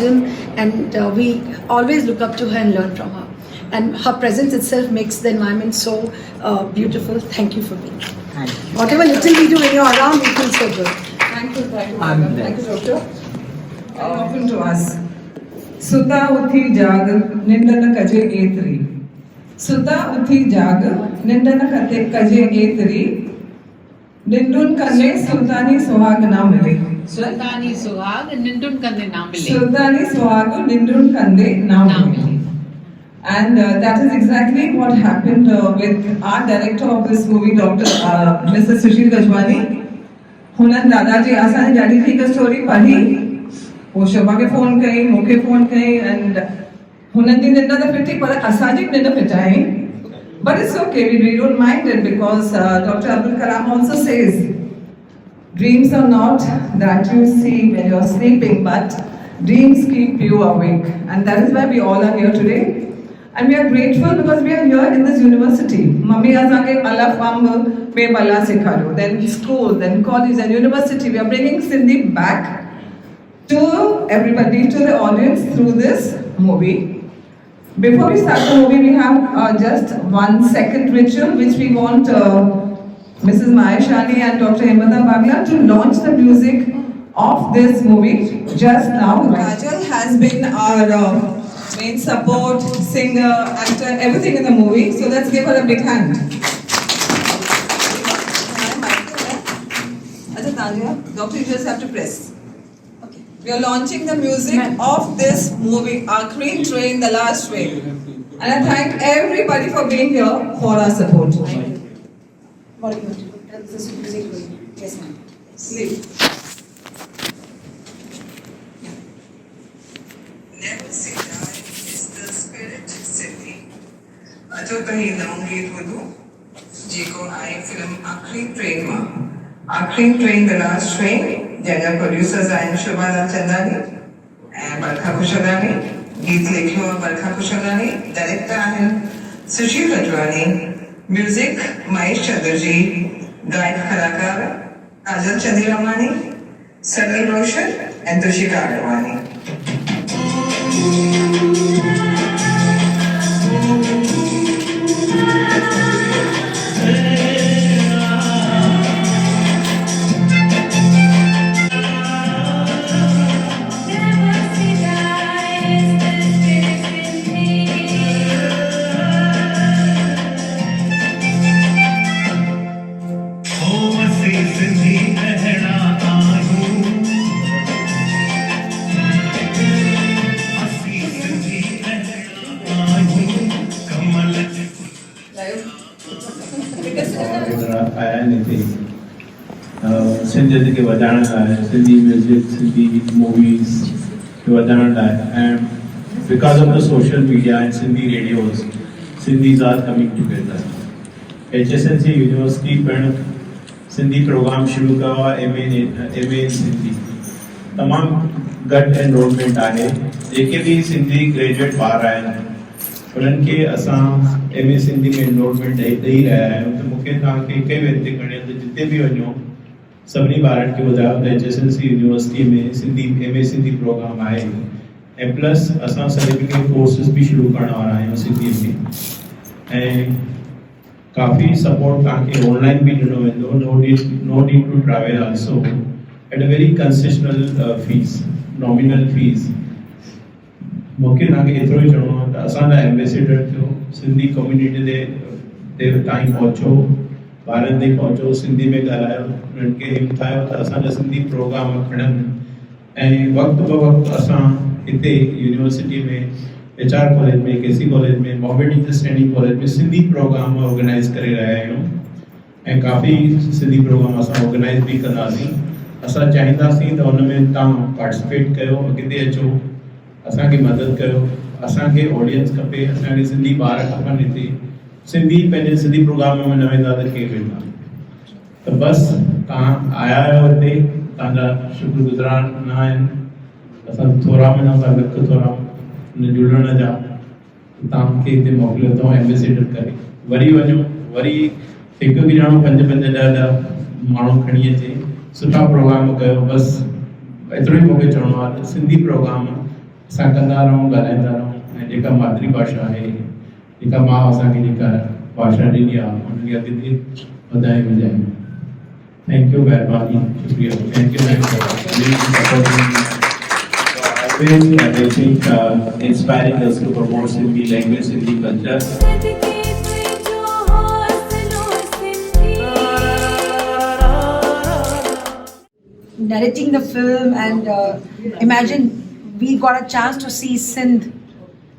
wisdom, and we always look up to her and learn from her. And her presence itself makes the environment so beautiful. Thank you for being here. Whatever little we do when you're around, we feel so good. Thank you, madam. Thank you, doctor. Open to us. Suta uthi jag nindana kaje etri. Suta uthi jag nindana kaje etri. Nindun kanne sultani suhag na mile. Sultani suhag nindun kanne na mile. Sultani suhag nindun kanne na mile. And that is exactly what happened with our director of this movie, Dr. Mr. Susheel Gajwani. हुनन दादाजी आसान जानी थी का story पढ़ी वो शोभा के phone कई मुके फोन कई एंड हुनन दी निंदा द फिटी पर असाजिक निंदा फिटाई but it's okay, we don't mind it because Dr. Abdul Kalam also says dreams are not that you see when you're sleeping, but dreams keep you awake, and that is why we all are here today. And we are grateful because we are here in this university. Mummy azage alaf am me bala sikhalo. Then school, then college, and university. We are bringing Sindhi back to everybody, to the audience through this movie. Before we start the movie, we have just 1 second ritual which we want Mrs. Mahesh and Dr. Hemlata Bagla to launch the music of this movie just now. Kaajal has been our main support, singer, actor, everything in the movie. So let's give her a big hand. Doctor, you just have to press. Okay. We are launching the music of this movie, Aakhreen Train, The Last Train. And I thank everybody for being here for our support. What are you going to do? This is music for you. Yes, ma'am. Sleep. Never say die is the spirit Sindhi. अचो कहीं नओं गीत ॿुधो जेको आहे film आखरी train मां आखरीन train the last train जंहिंजा प्रोड्यूसर्स आहिनि शोभा लालचंदानी ऐं बरखा खुशलानी गीत लिखियो आहे बरखा खुशलानी डायरेक्टर आहिनि सुशील गजवानी म्यूजिक महेश चंद्र जी गायक कलाकार काजल चंदिरामानी सरल रोशन ऐं द्रशिका अडवानी Sindhi ke वधाइण लाइ Sindhi music, Sindhi movies ke वधाइण लाइ, and because of the social media and Sindhi radios, Sindhis are coming together. HSNC University पिण Sindhi program शुरू कयो आहे MA in Sindhi. तमामु घटि एनरोलमेंट आहे. जेके बि सिंधी ग्रेजुएट ॿार आहिनि उन्हनि खे असां MA सिंधी में एनरोलमेंट ॾेई रहिया आहियूं. त मूंखे तव्हांखे हिकु ई वेनती करणी आहे त जिते बि वञो सभिनी ॿारनि खे ॿुधायो त HSNC यूनिवर्सिटी में सिंधी MA सिंधी प्रोग्राम आहे ऐं प्लस असां सर्टिफिकेट कोर्सेस बि शुरू करण वारा आहियूं सिंधीअ में ऐं काफ़ी सपोर्ट तव्हांखे ऑनलाइन बि ॾिनो वेंदो. No need to travel also at a very concessional fees, nominal fees. मूंखे तव्हांखे एतिरो ई चवणो आहे त असांजा एम्बेसडर थियो, सिंधी कम्युनिटी ते ताईं पहुचो, ॿारनि ताईं पहुचो, सिंधी में ॻाल्हायो, उन्हनि खे हिमथायो त असांजा सिंधी प्रोग्राम खणनि. ऐं वक़्तु ब वक़्तु असां हिते यूनिवर्सिटी में HR कॉलेज में, KC कॉलेज में, बॉम्बे टीचर्स ट्रेनिंग कॉलेज में सिंधी प्रोग्राम ऑर्गेनाइज़ करे रहिया आहियूं ऐं काफ़ी सिंधी प्रोग्राम असां ऑर्गेनाइज़ बि कंदासीं. असां चाहींदासीं त हुन में तव्हां पार्टिसिपेट कयो, अॻिते अचो, असांखे मदद कयो. असांखे ऑडियंस खपे, असांखे सिंधी ॿार खपनि हिते. सिंधी पंहिंजे सिंधी प्रोग्राम में न वेंदा त केरु वेंदा. त बसि तव्हां आया आहियो हिते, तव्हांजा शुक्रगुज़ार न आहिनि. असां थोरा महीना सां लख थोरा जुड़ण जा तव्हांखे हिते मोकिलियो अथऊं एम्बेसडर करे. वरी वञो, वरी हिकु बि ॼणो 5-5, 10-10 माण्हू खणी अचे, सुठा प्रोग्राम कयो. बसि एतिरो ई मूंखे चवणो आहे त सिंधी प्रोग्राम असां कंदा रहूं ॻाल्हाईंदा रहूं ऐं जेका मातृ भाषा आहे जेका मां असांखे जेका भाषा ॾिनी आहे उनखे अॻिते वधाए वधायूं थैंक यू महिरबानी शुक्रिया thank you I think inspiring us to promote Sindhi language, Sindhi culture. Narrating the film and imagine we got a chance to see Sindh.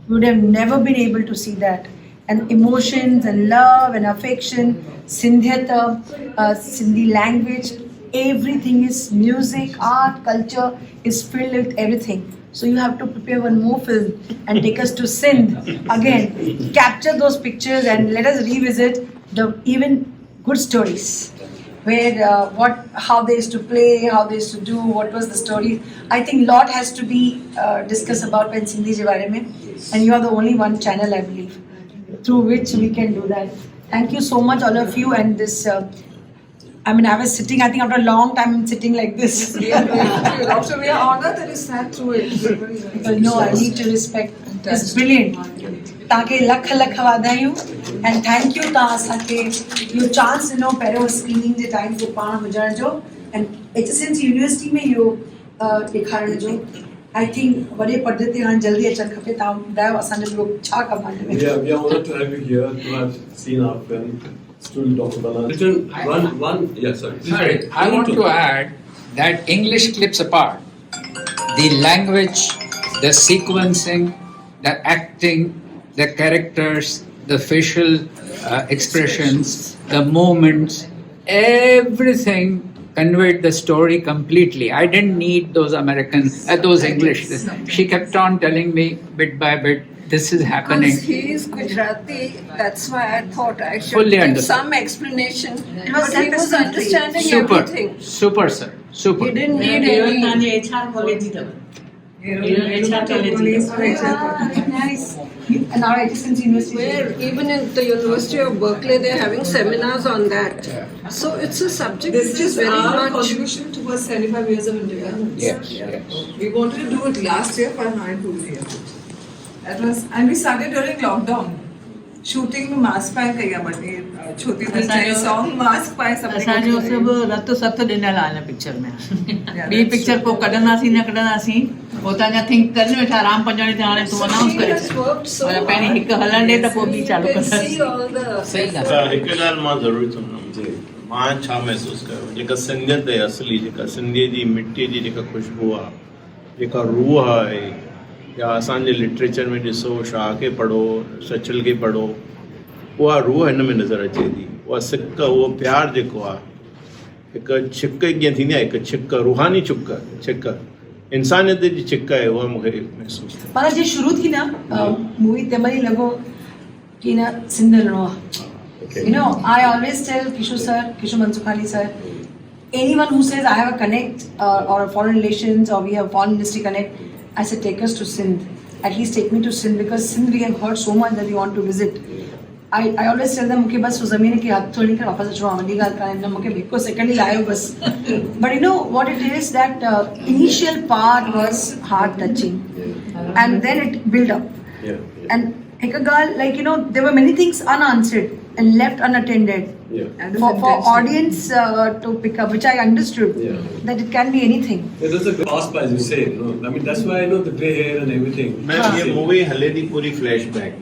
We would have never been able to see that. And emotions and love and affection, Sindhyata, Sindhi language, everything is music, art, culture is filled with everything. So you have to prepare one more film and take us to Sindh again, capture those pictures and let us revisit the even good stories. Where how they used to play, how they used to do, what was the story. I think lot has to be discussed about when Sindhi ke bare mein, and you are the only one channel I believe through which we can do that. Thank you so much all of you and this. I was sitting, I think after a long time I'm sitting like this. Also, we are honored that you sat through it. No, I need to respect. It's brilliant. ताके लख लख वाधायूं and thank you तव्हां असांखे इहो chance ॾिनो पहिरियों screening जे time ते पाण हुजण जो and HSNC यूनिवर्सिटी में इहो ॾेखारण जो I think वॾे पर्दे ते हाणे जल्दी अचणु खपे तव्हां ॿुधायो असांजो ॿियो छा कमु आहे हिन में Yeah, we are honored to have you here to have seen our film. Student Dr. Balan. Sorry, I want to add that English clips apart, the language, the sequencing, the acting, the characters, the facial expressions, the movements, everything conveyed the story completely. I didn't need those those English. She kept on telling me bit by bit, this is happening. Because he is Gujarati, that's why I thought I should Fully give understood. some explanation. But he was understanding Super, everything. super, sir, super. He didn't need any. HR college HR Nice. And now HSNC University. Where even in the University of Berkeley, they're having seminars on that. So it's a subject This which is is very our much. contribution towards 75 years of independence. Yes. We wanted to do it last year, but I couldn't here. That was, and we started during lockdown. Shooting में mask पाए कया बटे छोटी दिलचस्पी song mask पाए सब असांजो सभु रत सत ॾिनल आहे हिन पिक्चर में ॿी पिक्चर पोइ कढंदासीं न कढंदासीं पोइ तव्हांजा थिंक करे वेठा राम पंजवाणी ते हाणे तूं अनाउंस करे पर पहिरीं हिकु हलण ॾे त पोइ ॿी चालू कंदासीं सही ॻाल्हि हिकु ॻाल्हि मां ज़रूरु चवंदुमि मां छा महसूसु कयो जेका सिंधियत आहे असली जेका सिंधीअ जी मिटीअ जी जेका ख़ुशबू आहे जेका रूह आहे या असांजे लिटरेचर में ॾिसो शाह खे पढ़ो सचल खे पढ़ो उहा रूह हिन में नज़र अचे थी उहा सिक उहो प्यारु जेको आहे हिकु छिक कीअं थींदी आहे हिकु छिक रूहानी छिक इंसानियत जी छिक आहे उहा मूंखे महसूसु थिए पर जीअं शुरू थी न मूवी तंहिं महिल लॻो की न सिंध हलणो आहे I always tell Kishore Mansukhani sir, anyone who says I have a connect or foreign relations or we have foreign industry connect, I said take us to Sindh. At least take me to Sindh because Sindh we have heard so much that we want to visit. I always tell them, okay, bas ज़मीन के हाथ थोड़ी कर वापस अचो वॾी ॻाल्हि कान्हे न मूंखे हिकु सेकेंड ई लायो बस. But you know what it is that initial part was heart touching and then it built up. And हिकु ॻाल्हि like there were many things unanswered and left unattended. For audience to pick up, which I understood that it can be anything. It was a grasp, as you say. I mean, that's why I know the grey hair and everything. मैं ये movie हले थी पूरी flashback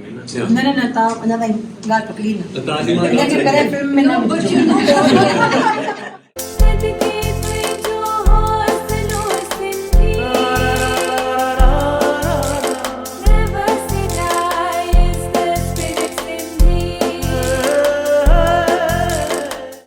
में ना न तव्हां अञा ताईं ॻाल्हि पकड़ी न ताजी मां हिनखे करे फिल्म में न No, but you know what?